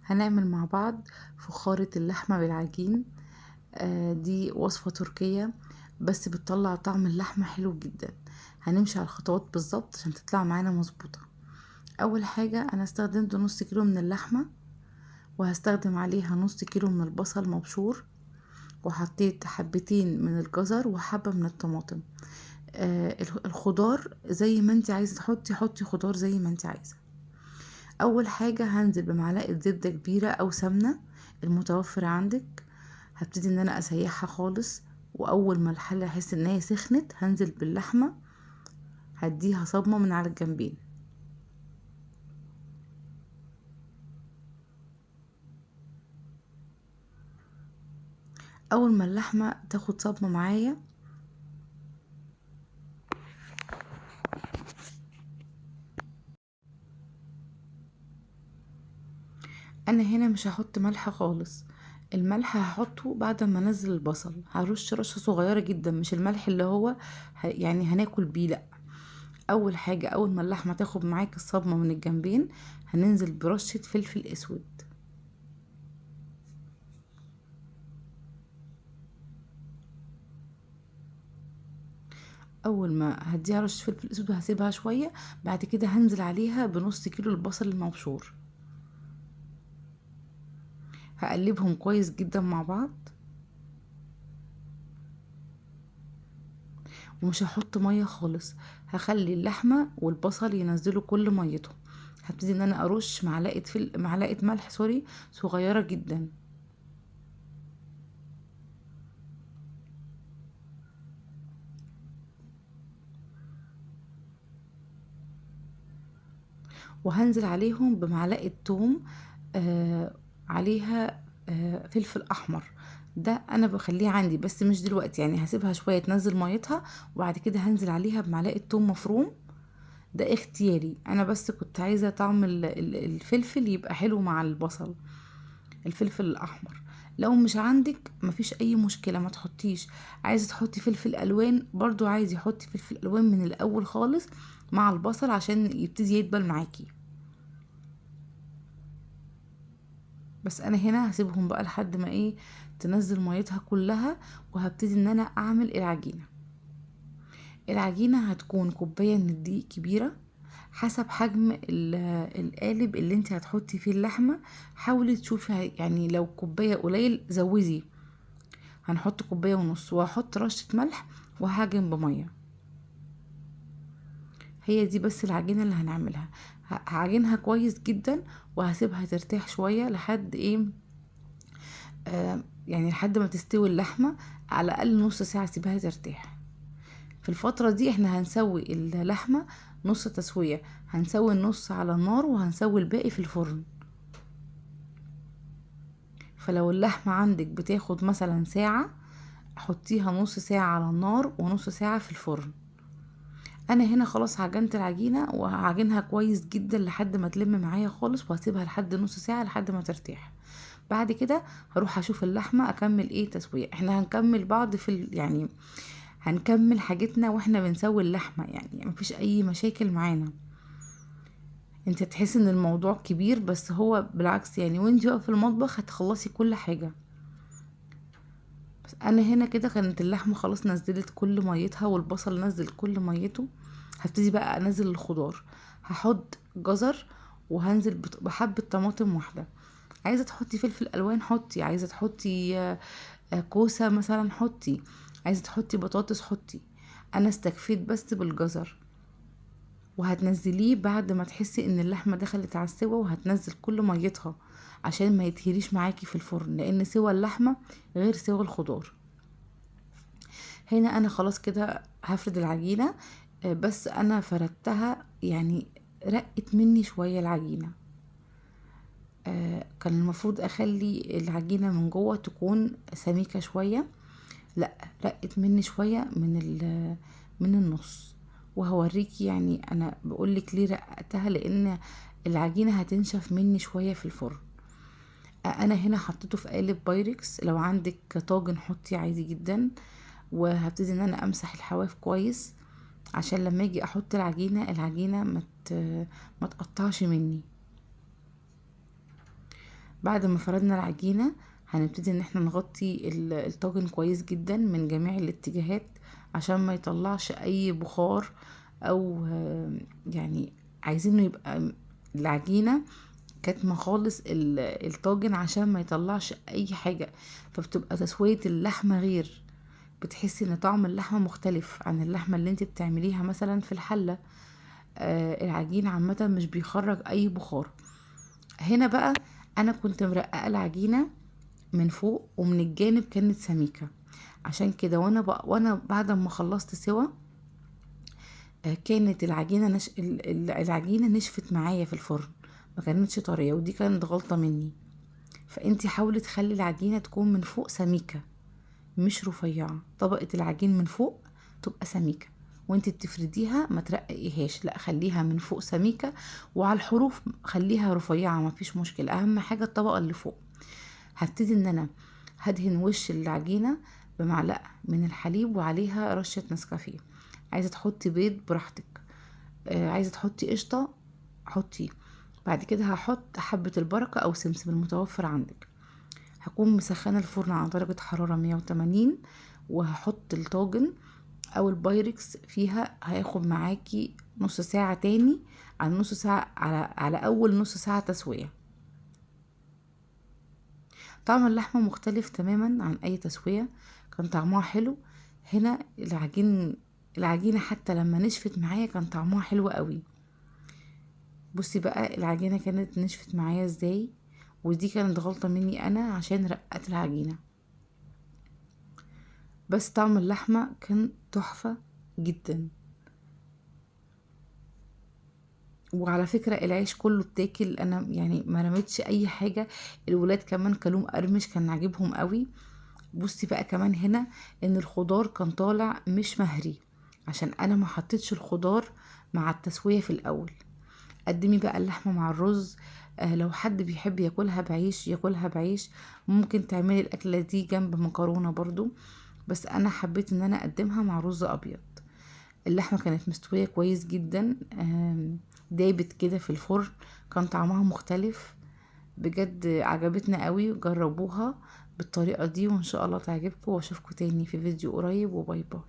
هنعمل مع بعض فخارة اللحمة بالعجين. دي وصفة تركية بس بتطلع طعم اللحمة حلو جدا. هنمشي على الخطوات بالظبط عشان تطلع معانا مظبوطة. اول حاجة انا استخدمت نص كيلو من اللحمة، وهستخدم عليها نص كيلو من البصل مبشور، وحطيت حبتين من الجزر وحبة من الطماطم. الخضار زي ما انت عايزة حطي خضار زي ما انت عايزة. اول حاجة هنزل بمعلقة زبدة كبيرة او سمنة المتوفر عندك. هبتدي ان انا اسيحها خالص، واول ما الحلة احس ان هي سخنت هنزل باللحمة، هديها صدمة من على الجنبين. اول ما اللحمة تاخد صدمة معايا انا هنا مش هحط ملح خالص. الملح هحطه بعد ما انزل البصل، هرش رشة صغيرة جدا، مش الملح اللي هو يعني هناكل بيه، لا. اول حاجة اول ما اللحمة تاخد معاك الصدمة من الجنبين هننزل برشة فلفل اسود. اول ما هديها رشة فلفل اسود وهسيبها شوية، بعد كده هنزل عليها بنص كيلو البصل المبشور. هقلبهم كويس جدا مع بعض، ومش هحط مية خالص. هخلي اللحمة والبصل ينزلوا كل ميته. هبتدي ان انا ارش معلقة ملح صغيرة جدا. وهنزل عليهم بمعلقة توم، آه عليها فلفل احمر. ده انا بخليه عندي بس مش دلوقتي، يعني هسيبها شوية تنزل ميتها وبعد كده هنزل عليها بمعلقة توم مفروم. ده اختياري، انا بس كنت عايزة طعم الفلفل يبقى حلو مع البصل، الفلفل الاحمر. لو مش عندك مفيش اي مشكلة، ما تحطيش. عايزة تحطي فلفل الوان برضو عايزة حطي فلفل الوان من الاول خالص مع البصل عشان يبتدي يدبل معاكي. بس انا هنا هسيبهم بقى لحد ما تنزل ميتها كلها، وهبتدي ان انا اعمل العجينة. العجينة هتكون كوباية من الدقيق كبيرة حسب حجم القالب اللي انت هتحطي فيه اللحمة. حاولي تشوفي، يعني لو كوباية قليل زودي. هنحط كوباية ونص، وهحط رشة ملح، وهعجن بمية. هي دي بس العجينة اللي هنعملها. هعجنها كويس جدا، وهسيبها ترتاح شوية لحد يعني لحد ما تستوي اللحمة. على الأقل نص ساعة سيبها ترتاح. في الفترة دي احنا هنسوي اللحمة نص تسوية، هنسوي النص على النار وهنسوي الباقي في الفرن. فلو اللحمة عندك بتاخد مثلا ساعة، حطيها نص ساعة على النار ونص ساعة في الفرن. انا هنا خلاص عجنت العجينة وهعجنها كويس جدا لحد ما تلم معايا خالص، وهسيبها لحد نص ساعة لحد ما ترتاح. بعد كده هروح اشوف اللحمة اكمل تسوية. احنا هنكمل بعض يعني هنكمل حاجتنا واحنا بنسوي اللحمة، يعني مفيش اي مشاكل معانا. انت تحس ان الموضوع كبير بس هو بالعكس، يعني وانت واقفة في المطبخ هتخلصي كل حاجة. بس انا هنا كده كانت اللحمة خلاص نزلت كل ميتها والبصل نزل كل ميته. هبتدي بقى انزل الخضار. هحط جزر، وهنزل بحبة طماطم واحدة. عايزة تحطي فلفل الوان حطي، عايزة تحطي كوسة مثلا حطي، عايزة تحطي بطاطس حطي. انا استكفيت بس بالجزر. وهتنزليه بعد ما تحسي ان اللحمة دخلت على السوا، وهتنزل كل ميتها عشان ما يتهريش معاكي في الفرن، لان سوا اللحمة غير سوا الخضار. هنا انا خلاص كده هفرد العجينة. بس انا فردتها يعني رقت مني شوية العجينة. كان المفروض اخلي العجينة من جوه تكون سميكة شوية، لا، رقت مني شوية من النص. وهوريكي، يعني انا بقولك ليه رقتها، لان العجينة هتنشف مني شوية في الفرن. انا هنا حطيته في قالب بايركس، لو عندك طاجن حطي عادي جدا. وهبتدي ان انا امسح الحواف كويس عشان لما اجي احط العجينة ما تقطعش مني. بعد ما فردنا العجينة هنبتدي ان احنا نغطي الطاجن كويس جدا من جميع الاتجاهات عشان ما يطلعش اي بخار، او يعني عايزينه يبقى العجينة كاتمة خالص الطاجن عشان ما يطلعش اي حاجة. فبتبقى تسوية اللحمة غير، بتحسي ان طعم اللحمة مختلف عن اللحمة اللي انت بتعمليها مثلا في الحلة. العجين عامة مش بيخرج اي بخار. هنا بقى انا كنت مرققة العجينة من فوق ومن الجانب كانت سميكة، عشان كده وانا بعد ما خلصت سوا كانت العجينة نشفت معايا في الفرن، ما كانتش طرية، ودي كانت غلطة مني. فانتي حاولي تخلي العجينة تكون من فوق سميكة مش رفيعة، طبقة العجين من فوق تبقى سميكة، وانتي بتفرديها ما ترققيهاش، لا خليها من فوق سميكة، وعلى الحروف خليها رفيعة، ما فيش مشكلة، اهم حاجة الطبقة اللي فوق. هبتدي ان انا هدهن وش العجينة بمعلقة من الحليب وعليها رشة نسكافيه. عايزة تحطي بيض براحتك، عايزة تحطي قشطة حطي. بعد كده هحط حبة البركة او سمسم المتوفر عندك. هكون مسخنة الفرن على درجة حرارة 180، وهحط الطاجن او البايركس فيها، هياخد معاكي نص ساعة تاني، على نص ساعة على اول نص ساعة تسوية. طعم اللحمة مختلف تماما عن اي تسوية، كان طعمها حلو. هنا العجينة حتى لما نشفت معايا كان طعمها حلو قوي. بصي بقى العجينة كانت نشفت معايا ازاي، ودي كانت غلطة مني انا عشان رقت العجينة. بس طعم اللحمة كان تحفة جدا. وعلى فكرة العيش كله اتاكل، انا يعني ما رميتش اي حاجة. الولاد كمان كلوم قرمش كان عاجبهم قوي. بصي بقى كمان هنا ان الخضار كان طالع مش مهري، عشان انا ما حطيتش الخضار مع التسوية في الاول. قدمي بقى اللحمة مع الرز. لو حد بيحب ياكلها بعيش ياكلها بعيش، ممكن تعملي الاكلة دي جنب مكرونة برضو، بس انا حبيت ان انا اقدمها مع رز ابيض. اللحمة كانت مستوية كويس جدا، دابت كده في الفرن، كان طعمها مختلف بجد، عجبتنا قوي. جربوها بالطريقة دي وان شاء الله تعجبكم، واشوفكم تاني في فيديو قريب، وباي باي.